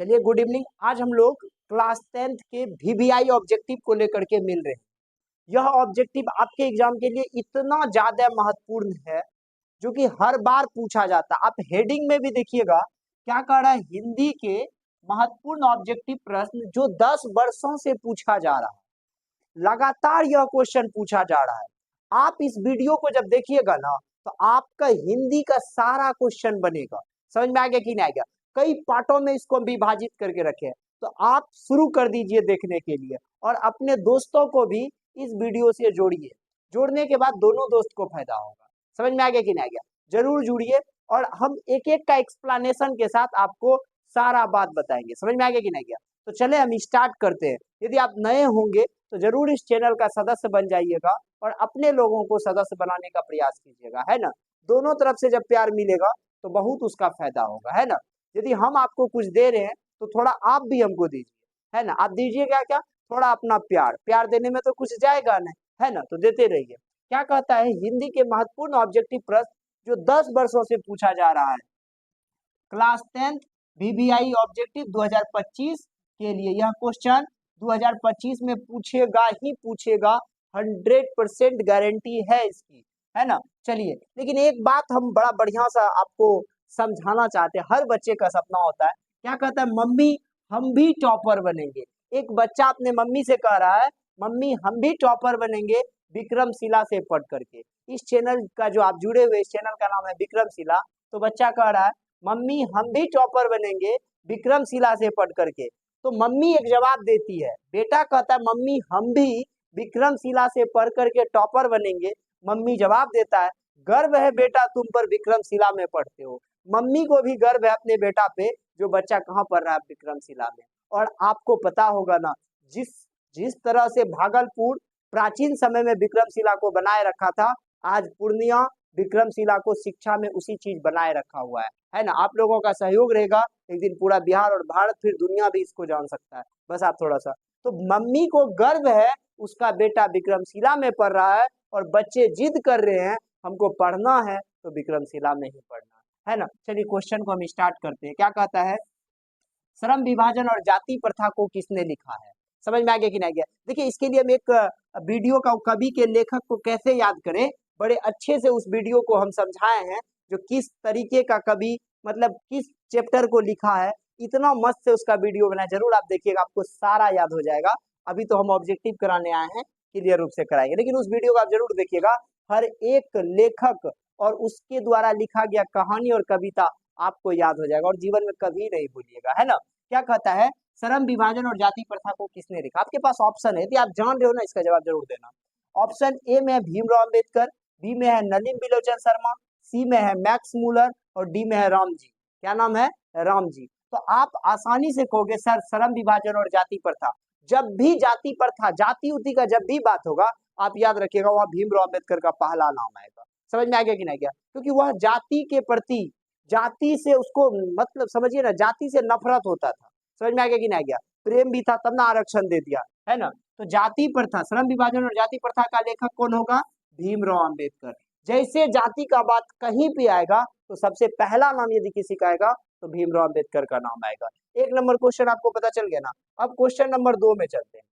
चलिए good evening. आज हम लोग क्लास 10th के वीवीआई ऑब्जेक्टिव को लेकर के मिल रहे हैं। यह ऑब्जेक्टिव आपके एग्जाम के लिए इतना ज्यादा महत्वपूर्ण है जो कि हर बार पूछा जाता है। आप हेडिंग में भी देखिएगा क्या कह रहा है, हिंदी के महत्वपूर्ण ऑब्जेक्टिव प्रश्न जो 10 वर्षों से पूछा जा रहा है। लगातार यह क्वेश्चन पूछा जा रहा है। आप इस वीडियो को जब देखिएगा ना तो आपका हिंदी का सारा क्वेश्चन बनेगा। समझ में आ गया कि नहीं आ गया? कई पार्टों में इसको विभाजित करके रखे हैं, तो आप शुरू कर दीजिए देखने के लिए और अपने दोस्तों को भी इस वीडियो से जोड़िए। जोड़ने के बाद दोनों दोस्त को फायदा होगा। समझ में आ गया कि नहीं आ गया? जरूर जुड़िए और हम एक एक का एक्सप्लेनेशन के साथ आपको सारा बात बताएंगे। समझ में आ गया कि नहीं आ गया? तो चले हम स्टार्ट करते हैं। यदि आप नए होंगे तो जरूर इस चैनल का सदस्य बन जाइएगा और अपने लोगों को सदस्य बनाने का प्रयास कीजिएगा, है ना। दोनों तरफ से जब प्यार मिलेगा तो बहुत उसका फायदा होगा, है ना। यदि हम आपको कुछ दे रहे हैं तो थोड़ा आप भी हमको दीजिए, है ना। आप दीजिएगा क्या? थोड़ा अपना प्यार। प्यार देने में तो कुछ जाएगा नहीं, है ना, तो देते रहिए। क्या कहता है, हिंदी के महत्वपूर्ण ऑब्जेक्टिव प्रश्न जो 10 वर्षों से पूछा जा रहा है, क्लास 10th वीवीआई ऑब्जेक्टिव 2025 के लिए यह क्वेश्चन 2025 में पूछेगा ही पूछेगा। 100% गारंटी है इसकी, है ना। चलिए, लेकिन एक बात हम बड़ा बढ़िया सा आपको समझाना चाहते हैं। हर बच्चे का सपना होता है, क्या कहता है, मम्मी हम भी टॉपर बनेंगे। एक बच्चा अपने मम्मी से कह रहा है, मम्मी हम भी टॉपर बनेंगे विक्रमशिला से पढ़ करके। इस चैनल का जो आप जुड़े हुए, इस चैनल का नाम है विक्रमशिला। तो बच्चा कह रहा है, मम्मी हम भी टॉपर बनेंगे विक्रमशिला से पढ़ करके। तो मम्मी एक जवाब देती है, बेटा कहता है मम्मी हम भी विक्रमशिला से पढ़ करके टॉपर बनेंगे। मम्मी जवाब देता है, गर्व है बेटा तुम पर विक्रमशिला में पढ़ते हो। मम्मी को भी गर्व है अपने बेटा पे, जो बच्चा कहाँ पढ़ रहा है, विक्रमशिला में। और आपको पता होगा ना, जिस जिस तरह से भागलपुर प्राचीन समय में विक्रमशिला को बनाए रखा था, आज पूर्णिया विक्रमशिला को शिक्षा में उसी चीज बनाए रखा हुआ है ना। आप लोगों का सहयोग रहेगा, एक दिन पूरा बिहार और भारत फिर दुनिया भी इसको जान सकता है। बस आप थोड़ा सा, तो मम्मी को गर्व है उसका बेटा विक्रमशिला में पढ़ रहा है और बच्चे जिद कर रहे हैं हमको पढ़ना है तो विक्रमशिला में ही पढ़ना है ना। चलिए क्वेश्चन को हम स्टार्ट करते हैं। क्या कहता है, श्रम विभाजन और जाति प्रथा को किसने लिखा है? समझ में आ गया कि नहीं गया? देखिए, इसके लिए हम एक वीडियो का कवि के लेखक को कैसे याद करें, बड़े अच्छे से उस वीडियो को हम समझाए हैं, जो किस तरीके का कवि, मतलब किस चैप्टर को लिखा है। इतना मस्त से उसका वीडियो बना, जरूर आप देखिएगा, आपको सारा याद हो जाएगा। अभी तो हम ऑब्जेक्टिव कराने आए हैं, क्लियर रूप से कराएंगे, लेकिन उस वीडियो को आप जरूर देखिएगा। हर एक लेखक और उसके द्वारा लिखा गया कहानी और कविता आपको याद हो जाएगा और जीवन में कभी नहीं भूलिएगा, है ना। क्या कहता है, श्रम विभाजन और जाति प्रथा को किसने लिखा? आपके पास ऑप्शन है, यदि आप जान रहे हो ना, इसका जवाब जरूर देना। ऑप्शन ए में है भीमराव अंबेडकर, बी में है नलिन बिलोचन शर्मा, सी में है मैक्स मूलर और डी में है राम जी। क्या नाम है? राम जी। तो आप आसानी से कहोगे सर श्रम विभाजन और जाति प्रथा। जब भी जाति प्रथा, जाति उति का जब भी बात होगा, आप याद रखिएगा वह भीमराव अंबेडकर का पहला नाम आएगा। समझ में आ गया कि नहीं गया? क्योंकि वह जाति के प्रति, जाति से उसको, मतलब समझिए ना, जाति से नफरत होता था। समझ में आ गया कि नहीं गया? प्रेम भी था तब ना आरक्षण दे दिया, है ना। तो जाति प्रथा, श्रम विभाजन और जाति प्रथा का लेखक कौन होगा? भीमराव अंबेडकर। जैसे जाति का बात कहीं भी आएगा तो सबसे पहला नाम यदि किसी का आएगा तो भीमराव अंबेडकर का नाम आएगा। एक नंबर क्वेश्चन आपको पता चल गया ना। अब क्वेश्चन नंबर 2 में चलते हैं।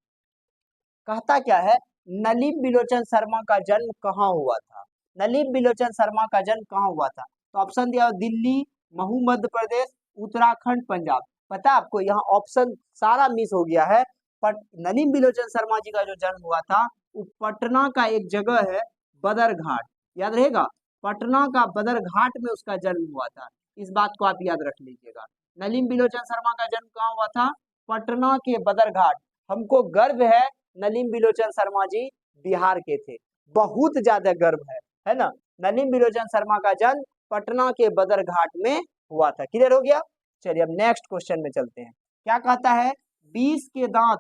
कहता क्या है, नलिन बिलोचन शर्मा का जन्म कहाँ हुआ था? नलिन बिलोचन शर्मा का जन्म कहाँ हुआ था? तो ऑप्शन दिया, दिल्ली, महू मध्य प्रदेश, उत्तराखंड, पंजाब। पता है आपको, यहाँ ऑप्शन सारा मिस हो गया है। नलिन बिलोचन शर्मा जी का जो जन्म हुआ था वो पटना का एक जगह है बदरघाट, याद रहेगा, पटना का बदरघाट में उसका जन्म हुआ था। इस बात को आप याद रख लीजिएगा। नलिन बिलोचन शर्मा का जन्म कहाँ हुआ था? पटना के बदरघाट। हमको गर्व है नलिन बिलोचन शर्मा जी बिहार के थे, बहुत ज्यादा गर्व है ना। नलिन बिलोचन शर्मा का जन्म पटना के बदरघाट में हुआ था। क्लियर हो गया? चलिए अब नेक्स्ट क्वेश्चन में चलते हैं। क्या कहता है, 20 के दांत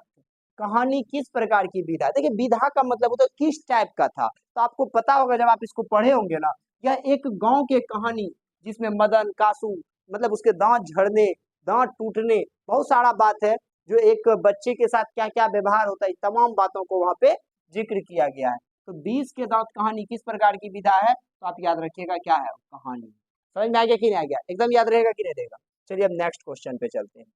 कहानी किस प्रकार की विधा? देखिए, विधा का मतलब होता है किस टाइप का था, तो आपको पता होगा जब आप इसको पढ़े होंगे ना। यह एक गांव के कहानी जिसमें मदन कासू, मतलब उसके दांत झड़ने, दांत टूटने, बहुत सारा बात है, जो एक बच्चे के साथ क्या क्या व्यवहार होता है, तमाम बातों को वहां पे जिक्र किया गया है। तो 20 के दांत कहानी किस प्रकार की विधा है, तो आप याद रखिएगा क्या है कहानी। समझ में आ गया कि नहीं आ गया? एकदम याद रहेगा कि नहीं रहेगा? चलिए अब नेक्स्ट क्वेश्चन पे चलते हैं।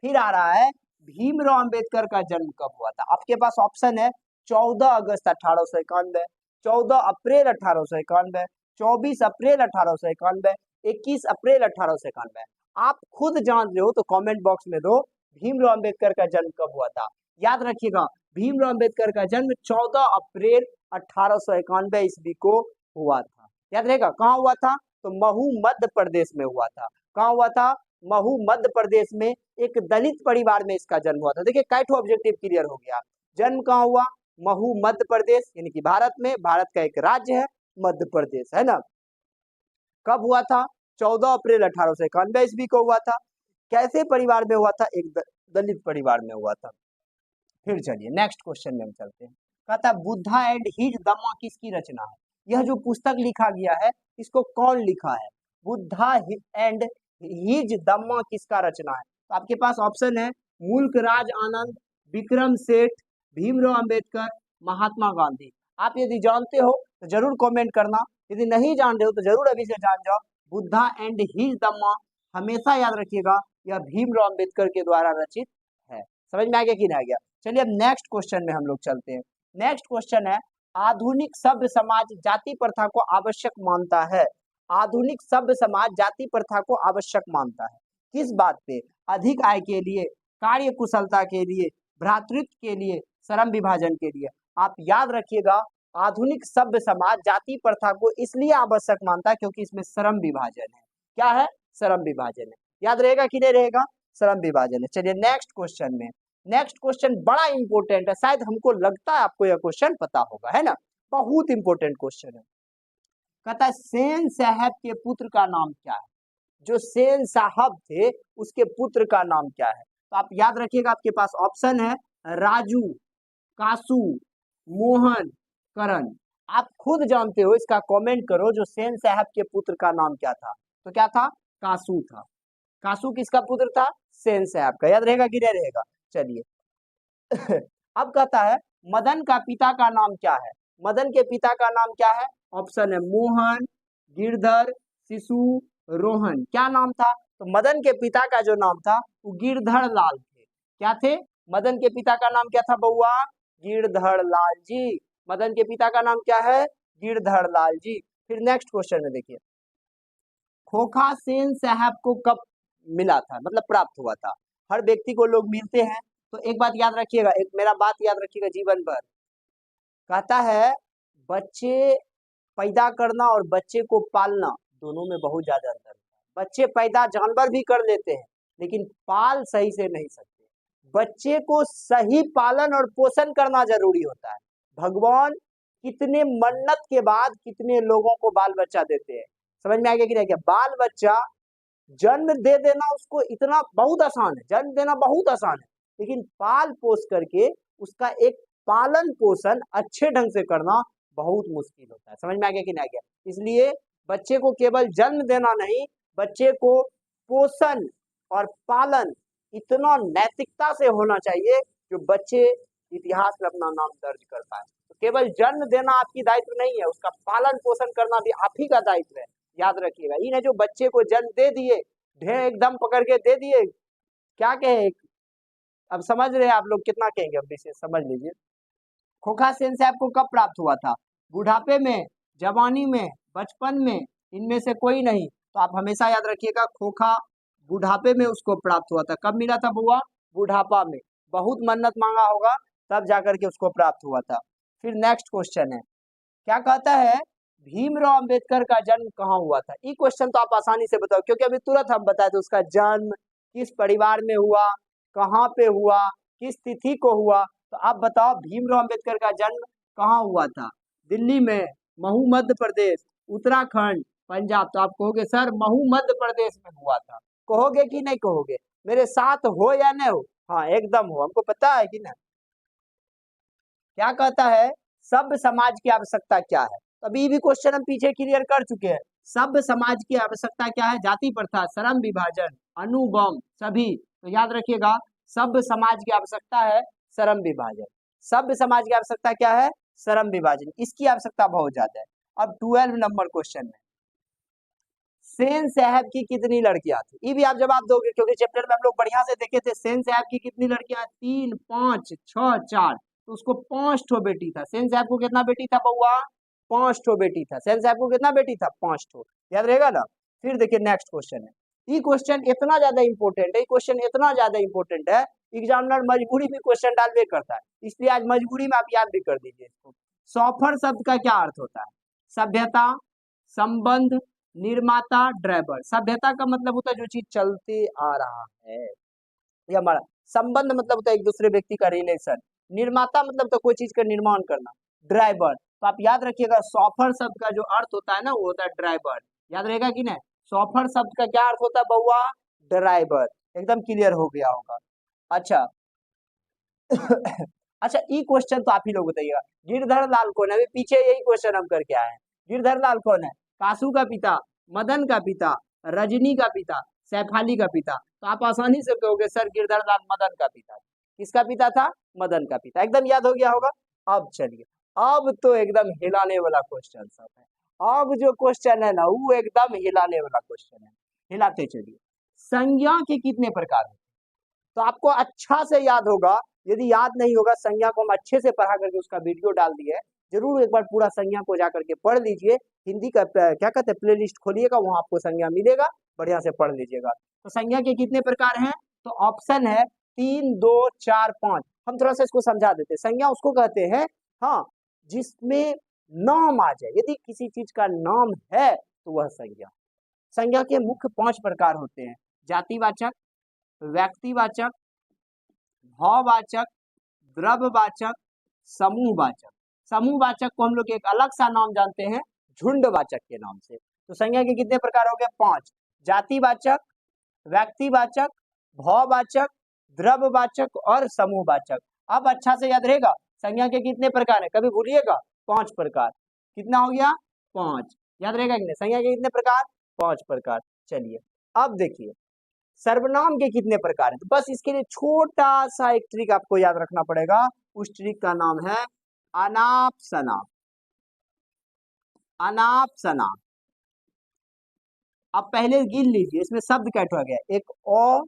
फिर आ रहा है भीमराव अंबेडकर का जन्म कब हुआ था। आपके पास ऑप्शन है 14 अगस्त 1891, 14 अप्रैल 1891, 24 अप्रैल 1891, 21 अप्रैल 1891। आप खुद जान रहे हो तो कमेंट बॉक्स में दो भीमराव अंबेडकर का जन्म कब हुआ था। याद रखिएगा भीमराव अंबेडकर का जन्म 14 अप्रैल 1891 ईस्वी को हुआ था। याद रहेगा कहाँ हुआ था, तो महू मध्य प्रदेश में हुआ था। कहाँ हुआ था, महू मध्य प्रदेश में एक दलित परिवार में इसका जन्म हुआ था। देखिए कैट ऑब्जेक्टिव क्लियर हो गया। जन्म कहाँ हुआ, महू मध्य प्रदेश, यानी कि भारत में, भारत का एक राज्य है मध्य प्रदेश, है ना। कब हुआ था, 14 अप्रैल 1891 ईस्वी को हुआ था। कैसे परिवार में हुआ था, एक दलित परिवार में हुआ था। फिर चलिए नेक्स्ट क्वेश्चन में हम चलते हैं। कहता बुद्धा एंड हिज धम्मा किसकी रचना है। यह जो पुस्तक लिखा गया है इसको कौन लिखा है, बुद्धा एंड हिज धम्मा किसका रचना है। तो आपके पास ऑप्शन है मुल्क राज आनंद, विक्रम सेठ, भीमराव अंबेडकर, महात्मा गांधी। आप यदि जानते हो तो जरूर कमेंट करना, यदि नहीं जान रहे हो तो जरूर अभी से जान जाओ। बुद्धा एंड हिज धम्मा हमेशा याद रखिएगा यह भीमराव अंबेडकर के द्वारा रचित है। समझ में आ गया कि नहीं आ गया। चलिए अब नेक्स्ट क्वेश्चन में हम लोग चलते हैं। नेक्स्ट क्वेश्चन है आधुनिक सभ्य समाज जाति प्रथा को आवश्यक मानता है। आधुनिक सभ्य समाज जाति प्रथा को आवश्यक मानता है किस बात पे, अधिक आय के लिए, कार्य कुशलता के लिए, भ्रातृत्व के लिए, श्रम विभाजन के लिए। आप याद रखिएगा आधुनिक सभ्य समाज जाति प्रथा को इसलिए आवश्यक मानता है क्योंकि इसमें श्रम विभाजन है। क्या है, श्रम विभाजन है। याद रहेगा कि नहीं रहेगा, श्रम विभाजन है। चलिए नेक्स्ट क्वेश्चन में, नेक्स्ट क्वेश्चन बड़ा इंपॉर्टेंट है, शायद हमको लगता है आपको यह क्वेश्चन पता होगा, है ना, बहुत इंपॉर्टेंट क्वेश्चन है। कहता है सेन साहब के पुत्र का नाम क्या है। जो सेन साहब थे उसके पुत्र का नाम क्या है। तो आप याद रखिएगा आपके पास ऑप्शन है राजू, कासू, मोहन, करण। आप खुद जानते हो, इसका कमेंट करो जो सेन साहब के पुत्र का नाम क्या था। तो क्या था, कासू था। कासू किसका पुत्र था, सेन साहब का। याद रहेगा कि नहीं रहेगा। चलिए अब कहता है मदन का पिता का नाम क्या है। मदन के पिता का नाम क्या है, ऑप्शन है मोहन, गिरधर, शिशु, रोहन। क्या नाम था, तो मदन के पिता का जो नाम था वो गिरधर लाल थे। क्या थे, मदन के पिता का नाम क्या था बउआ, गिरधर लाल जी। मदन के पिता का नाम क्या है, गिरधर लाल जी। फिर नेक्स्ट क्वेश्चन में देखिए खोखा सेन साहब को कब मिला था, मतलब प्राप्त हुआ था। हर व्यक्ति को लोग मिलते हैं, तो एक बात याद रखिएगा, एक मेरा बात याद रखिएगा जीवन भर। कहता है बच्चे पैदा करना और बच्चे को पालना दोनों में बहुत ज्यादा अंतर है। बच्चे पैदा जानवर भी कर लेते हैं लेकिन पाल सही से नहीं सकते। बच्चे को सही पालन और पोषण करना जरूरी होता है। भगवान कितने मन्नत के बाद कितने लोगों को बाल बच्चा देते हैं। समझ में आ गया कि नहीं गया। बाल बच्चा जन्म दे देना उसको इतना बहुत आसान है, जन्म देना बहुत आसान है, लेकिन पाल पोष करके उसका एक पालन पोषण अच्छे ढंग से करना बहुत मुश्किल होता है। समझ में आ गया कि नहीं आ गया। इसलिए बच्चे को केवल जन्म देना नहीं, बच्चे को पोषण और पालन इतना नैतिकता से होना चाहिए जो बच्चे इतिहास में अपना नाम दर्ज कर पाए। तो केवल जन्म देना आपकी दायित्व नहीं है, उसका पालन पोषण करना भी आप ही का दायित्व है। याद रखिएगा, इन जो बच्चे को जन्म दे दिए, ढेर एकदम पकड़ के दे दिए, क्या कहे, अब समझ रहे हैं आप लोग कितना कहेंगे, अब विशेष समझ लीजिए। खोखा सेन साहब को कब प्राप्त हुआ था, बुढ़ापे में, जवानी में, बचपन में, इनमें से कोई नहीं। तो आप हमेशा याद रखिएगा खोखा बुढ़ापे में उसको प्राप्त हुआ था। कब मिला था बुआ, बुढ़ापा में, बहुत मन्नत मांगा होगा तब जाकर के उसको प्राप्त हुआ था। फिर नेक्स्ट क्वेश्चन है, क्या कहता है भीमराव अंबेडकर का जन्म कहाँ हुआ था। ये क्वेश्चन तो आप आसानी से बताओ क्योंकि अभी तुरंत हम बताए थे उसका जन्म किस परिवार में हुआ, कहाँ पे हुआ, किस तिथि को हुआ। तो आप बताओ भीमराव अंबेडकर का जन्म कहाँ हुआ था, दिल्ली में, महू मध्य प्रदेश, उत्तराखंड, पंजाब। तो आप कहोगे सर महू मध्य प्रदेश में हुआ था, कहोगे कि नहीं कहोगे, मेरे साथ हो या नहीं हो, हाँ एकदम हो, हमको पता है कि नहीं। क्या कहता है सभ्य समाज की आवश्यकता क्या है। अभी भी क्वेश्चन हम पीछे क्लियर कर चुके हैं। सभ्य समाज की आवश्यकता क्या है, जाति प्रथा, श्रम विभाजन, अणुबम सभी। तो याद रखिएगा सभ्य समाज की आवश्यकता है श्रम विभाजन। सभ्य समाज की आवश्यकता क्या है, श्रम विभाजन, इसकी आवश्यकता बहुत ज्यादा है। अब 12 नंबर क्वेश्चन में सेन साहब की कितनी लड़कियां थी? ये भी आप जवाब दोगे क्योंकि चैप्टर में हम लोग बढ़िया से देखे थे। सेन साहब की कितनी लड़कियां? 3, 5, 6, 4। तो उसको 5 ठो बेटी था। सेन साहब को कितना बेटी था बउआ? 5 ठो बेटी था। सेन साहब को कितना बेटी था? 5 ठो। याद रहेगा ना? फिर देखिए नेक्स्ट क्वेश्चन है। ये क्वेश्चन इतना ज्यादा इंपॉर्टेंट है, क्वेश्चन इतना ज्यादा इंपॉर्टेंट है, एग्जामिनर मजबूरी में क्वेश्चन डालवे करता है, इसलिए आज मजबूरी में आप याद भी कर दीजिए इसको। सॉफर शब्द का क्या अर्थ होता है? सभ्यता, संबंध, निर्माता, ड्राइवर। सभ्यता का मतलब होता है जो चीज चलते आ रहा है, ये हमारा। संबंध मतलब होता है एक दूसरे व्यक्ति का रिलेशन। निर्माता मतलब तो कोई चीज का निर्माण करना। ड्राइवर, तो आप याद रखिएगा सॉफर शब्द का जो अर्थ होता है ना वो होता है ड्राइवर। याद रहेगा कि नहीं? सॉफर शब्द का क्या अर्थ होता है बउआ? ड्राइवर। एकदम क्लियर हो गया होगा। अच्छा अच्छा, ये क्वेश्चन तो आप ही लोग बताइएगा। गिरधर लाल कौन है? अभी पीछे यही क्वेश्चन हम करके आए हैं। गिरधर लाल कौन है? कासू का पिता, मदन का पिता, रजनी का पिता, सैफाली का पिता। तो आप आसानी से कहोगे सर गिरधर लाल मदन का पिता। किसका पिता था? मदन का पिता। एकदम याद हो गया होगा। अब चलिए, अब तो एकदम हिलाने वाला क्वेश्चन सब है। अब जो क्वेश्चन है ना वो एकदम हिलाने वाला क्वेश्चन है। हिलाते चलिए। संज्ञा के कितने प्रकार हैं? तो आपको अच्छा से याद होगा। यदि याद नहीं होगा, संज्ञा को हम अच्छे से पढ़ा करके उसका वीडियो डाल दिए, जरूर एक बार पूरा संज्ञा को जाकर के पढ़ लीजिए। हिंदी का क्या कहते हैं प्लेलिस्ट खोलिएगा, वहां आपको संज्ञा मिलेगा, बढ़िया से पढ़ लीजिएगा। तो संज्ञा के कितने प्रकार हैं? तो ऑप्शन है 3, 2, 4, 5। हम थोड़ा सा इसको समझा देते हैं। संज्ञा उसको कहते हैं, हाँ, जिसमें नाम आ जाए। यदि किसी चीज का नाम है तो वह संज्ञा। संज्ञा के मुख्य 5 प्रकार होते हैं। जातिवाचक, व्यक्तिवाचक, भाववाचक, द्रव्यवाचक, समूहवाचक। समूहवाचक को हम लोग एक अलग सा नाम जानते हैं, झुंडवाचक के नाम से। तो संज्ञा के कितने प्रकार हो गए? 5। जातिवाचक, व्यक्तिवाचक, भाववाचक, द्रव्यवाचक और समूहवाचक। अब अच्छा से याद रहेगा संज्ञा के कितने प्रकार है, कभी भूलिएगा। 5 प्रकार। कितना हो गया? 5। याद रहेगा कि नहीं? संज्ञा के कितने प्रकार? 5 प्रकार। चलिए अब देखिए सर्वनाम के कितने प्रकार हैं। तो बस इसके लिए छोटा सा एक ट्रिक आपको याद रखना पड़ेगा। उस ट्रिक का नाम है अनाप शनाप। अनाप शनाप। अब पहले गिन लीजिए, इसमें शब्द कैसे हो गया? एक ओ,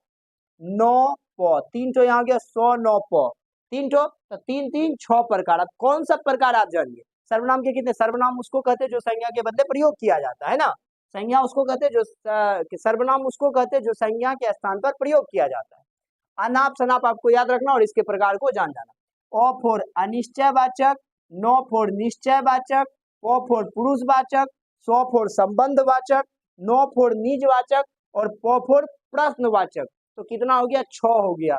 नो, प। 3 तो यहाँ गया 100, 9, प। 3 तो 3, 3, 6 प्रकार। अब कौन सा प्रकार आप जानिए? सर्वनाम के कितने? सर्वनाम उसको कहते हैं जो संज्ञा के बदले प्रयोग किया जाता है ना। संज्ञा उसको कहते हैं जो सर्वनाम उसको कहते हैं जो संज्ञा के स्थान पर प्रयोग किया जाता है। अनाप शनाप आपको याद रखना और इसके प्रकार को जान जाना। ओ फॉर अनिश्चयवाचक, नो फॉर निश्चयवाचक, प फॉर पुरुषवाचक, सो फॉर संबंधवाचक, नो फॉर निजवाचक और प फॉर प्रश्नवाचक। तो कितना हो गया? 6 हो गया।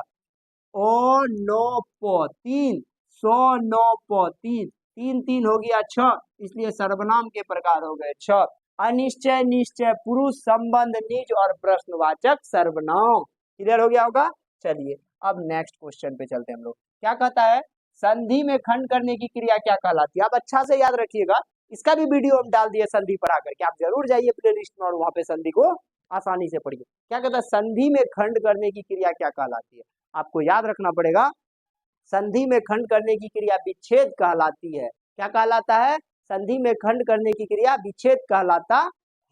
ओ, नो, प 3, सो, नो, प 3, 3, 3 हो गया 6। इसलिए सर्वनाम के प्रकार हो गए 6। अनिश्चय, निश्चय, पुरुष, संबंध, निज और प्रश्नवाचक सर्वनाम। क्लियर हो गया होगा। चलिए अब नेक्स्ट क्वेश्चन पे चलते हैं हम लोग। क्या कहता है? संधि में खंड करने की क्रिया क्या कहलाती है? आप अच्छा से याद रखिएगा, इसका भी वीडियो हम डाल दिए संधि पढ़ा करके। आप जरूर जाइए प्ले लिस्ट में और वहां पे संधि को आसानी से पढ़िए। क्या कहता है? संधि में खंड करने की क्रिया क्या कहलाती है? आपको याद रखना पड़ेगा। संधि में खंड करने की क्रिया विच्छेद कहलाती है। क्या कहलाता है? संधि में खंड करने की क्रिया विच्छेद कहलाता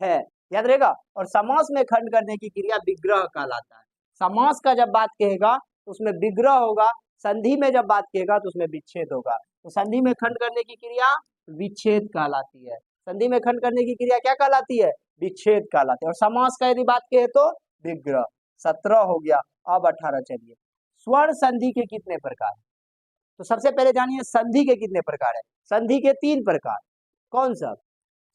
है। याद रहेगा। और समास में खंड करने की क्रिया विग्रह कहलाता है। समास का जब बात कहेगा तो उसमें विग्रह होगा, संधि में जब बात कहेगा तो उसमें विच्छेद होगा। तो संधि में खंड करने की क्रिया विच्छेद कहलाती है। संधि में खंड करने की क्रिया क्या कहलाती है? विच्छेद कहलाती है। और समास का यदि बात कहे तो विग्रह। 17 हो गया। अब 18 चलिए। स्वर संधि के कितने प्रकार हैं? तो सबसे पहले जानिए संधि के कितने प्रकार है। संधि के 3 प्रकार। कौन सा?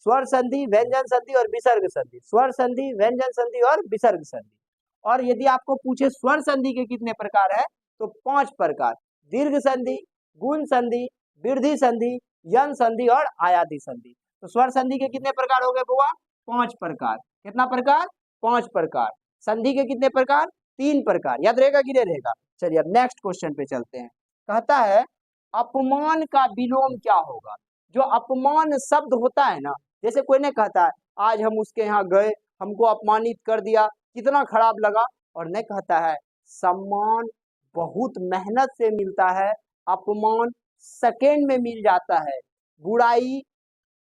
स्वर संधि, व्यंजन संधि और विसर्ग संधि। स्वर संधि, व्यंजन संधि और विसर्ग संधि। और यदि आपको पूछे स्वर संधि के कितने प्रकार है तो 5 प्रकार। दीर्घ संधि, गुण संधि, वृद्धि संधि, यन संधि और आयाति संधि। तो स्वर संधि के कितने प्रकार हो गए बुआ? 5 प्रकार। कितना प्रकार? 5 प्रकार। संधि के कितने प्रकार? 3 प्रकार। याद रहेगा कि नहीं रहेगा? चलिए अब नेक्स्ट क्वेश्चन पे चलते हैं। कहता है अपमान का विलोम क्या होगा? जो अपमान शब्द होता है ना, जैसे कोई ने कहता है आज हम उसके यहाँ गए, हमको अपमानित कर दिया, कितना खराब लगा। और नहीं कहता है सम्मान बहुत मेहनत से मिलता है, अपमान सेकेंड में मिल जाता है, बुराई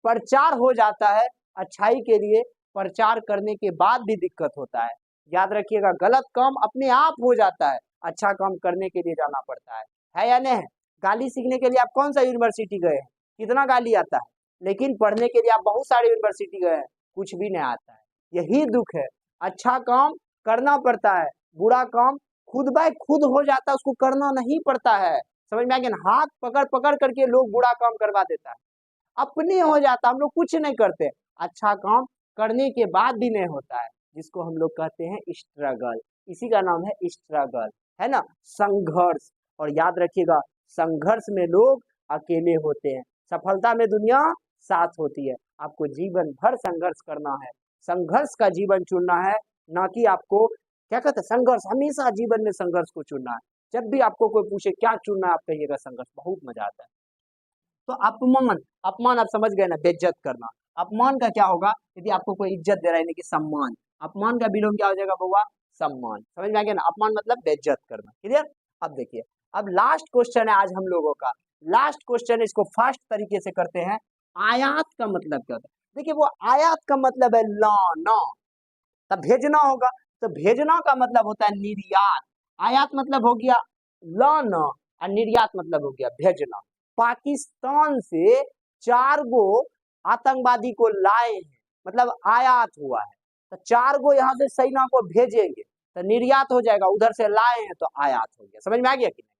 प्रचार हो जाता है अच्छाई के लिए, प्रचार करने के बाद भी दिक्कत होता है। याद रखिएगा, गलत काम अपने आप हो जाता है, अच्छा काम करने के लिए जाना पड़ता है या नहीं? गाली सीखने के लिए आप कौन सा यूनिवर्सिटी गए हैं? कितना गाली आता है, लेकिन पढ़ने के लिए आप बहुत सारे यूनिवर्सिटी गए हैं, कुछ भी नहीं आता है। यही दुख है। अच्छा काम करना पड़ता है, बुरा काम खुद बाय खुद हो जाता है, उसको करना नहीं पड़ता है। समझ में आ गया ना? हाथ पकड़ पकड़ करके लोग बुरा काम करवा देता है, अपने हो जाता, हम लोग कुछ नहीं करते। अच्छा काम करने के बाद भी नहीं होता है, जिसको हम लोग कहते हैं स्ट्रगल। इसी का नाम है स्ट्रगल, है ना, संघर्ष। और याद रखिएगा, संघर्ष में लोग अकेले होते हैं, सफलता में दुनिया साथ होती है। आपको जीवन भर संघर्ष करना है, संघर्ष का जीवन चुनना है, ना कि आपको क्या कहते हैं संघर्ष, हमेशा जीवन में संघर्ष को चुनना है। जब भी आपको कोई पूछे क्या चुनना है, आप कहिएगा संघर्ष, बहुत मजा आता है। तो अपमान, अपमान आप समझ गए ना, बेइज्जत करना। अपमान का क्या होगा? यदि आपको कोई इज्जत दे रहा है, यानी कि सम्मान, अपमान का विलोम क्या हो जाएगा बउआ? सम्मान। समझ में आ गया ना? अपमान मतलब बेइज्जत करना। क्लियर? अब देखिए, अब लास्ट क्वेश्चन है आज हम लोगों का, लास्ट क्वेश्चन, इसको फास्ट तरीके से करते हैं। आयात का मतलब क्या होता है? देखिए, वो आयात का मतलब है लाना, तब भेजना होगा, तो भेजना का मतलब होता है निर्यात। आयात मतलब हो गया लाना और निर्यात मतलब हो गया भेजना। पाकिस्तान से 4 गो आतंकवादी को लाए हैं, मतलब आयात हुआ है, तो 4 गो यहाँ से सेना को भेजेंगे तो निर्यात हो जाएगा, उधर से लाए हैं तो आयात हो गया। समझ में आ गया कि नहीं?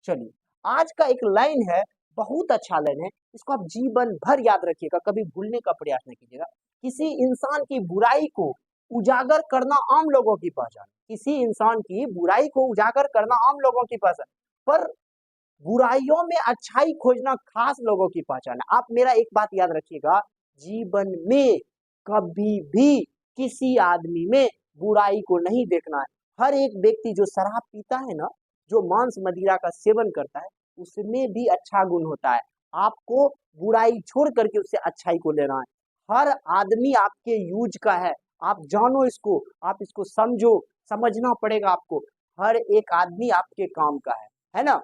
चलिए, आज का एक लाइन है, बहुत अच्छा लाइन है, इसको आप जीवन भर याद रखिएगा, कभी भूलने का प्रयास नहीं कीजिएगा। किसी इंसान की बुराई को उजागर करना आम लोगों की पहचान, किसी इंसान की बुराई को उजागर करना आम लोगों की पहचान, पर बुराइयों में अच्छाई खोजना खास लोगों की पहचान है। आप मेरा एक बात याद रखिएगा, जीवन में कभी भी किसी आदमी में बुराई को नहीं देखना है। हर एक व्यक्ति जो शराब पीता है ना, जो मांस मदिरा का सेवन करता है, उसमें भी अच्छा गुण होता है। आपको बुराई छोड़ करके उससे अच्छाई को लेना है। हर आदमी आपके यूज का है, आप जानो इसको, आप इसको समझो, समझना पड़ेगा आपको। हर एक आदमी आपके काम का है ना?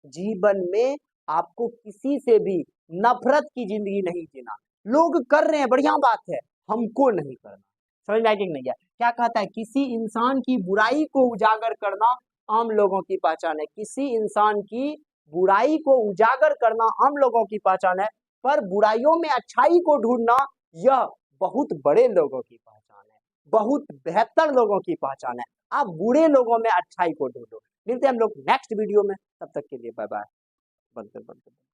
जीवन में आपको किसी से भी नफरत की जिंदगी नहीं जीना। लोग कर रहे हैं, बढ़िया बात है, हमको नहीं करना। समझ में आया कि नहीं है? क्या कहता है? किसी इंसान की बुराई को उजागर करना आम लोगों की पहचान है, किसी इंसान की बुराई को उजागर करना आम लोगों की पहचान है, पर बुराइयों में अच्छाई को ढूंढना यह बहुत बड़े लोगों की पहचान है, बहुत बेहतर लोगों की पहचान है। आप बुरे लोगों में अच्छाई को ढूंढो। मिलते हैं हम लोग नेक्स्ट वीडियो में, तब तक के लिए बाय बाय। बंद कर।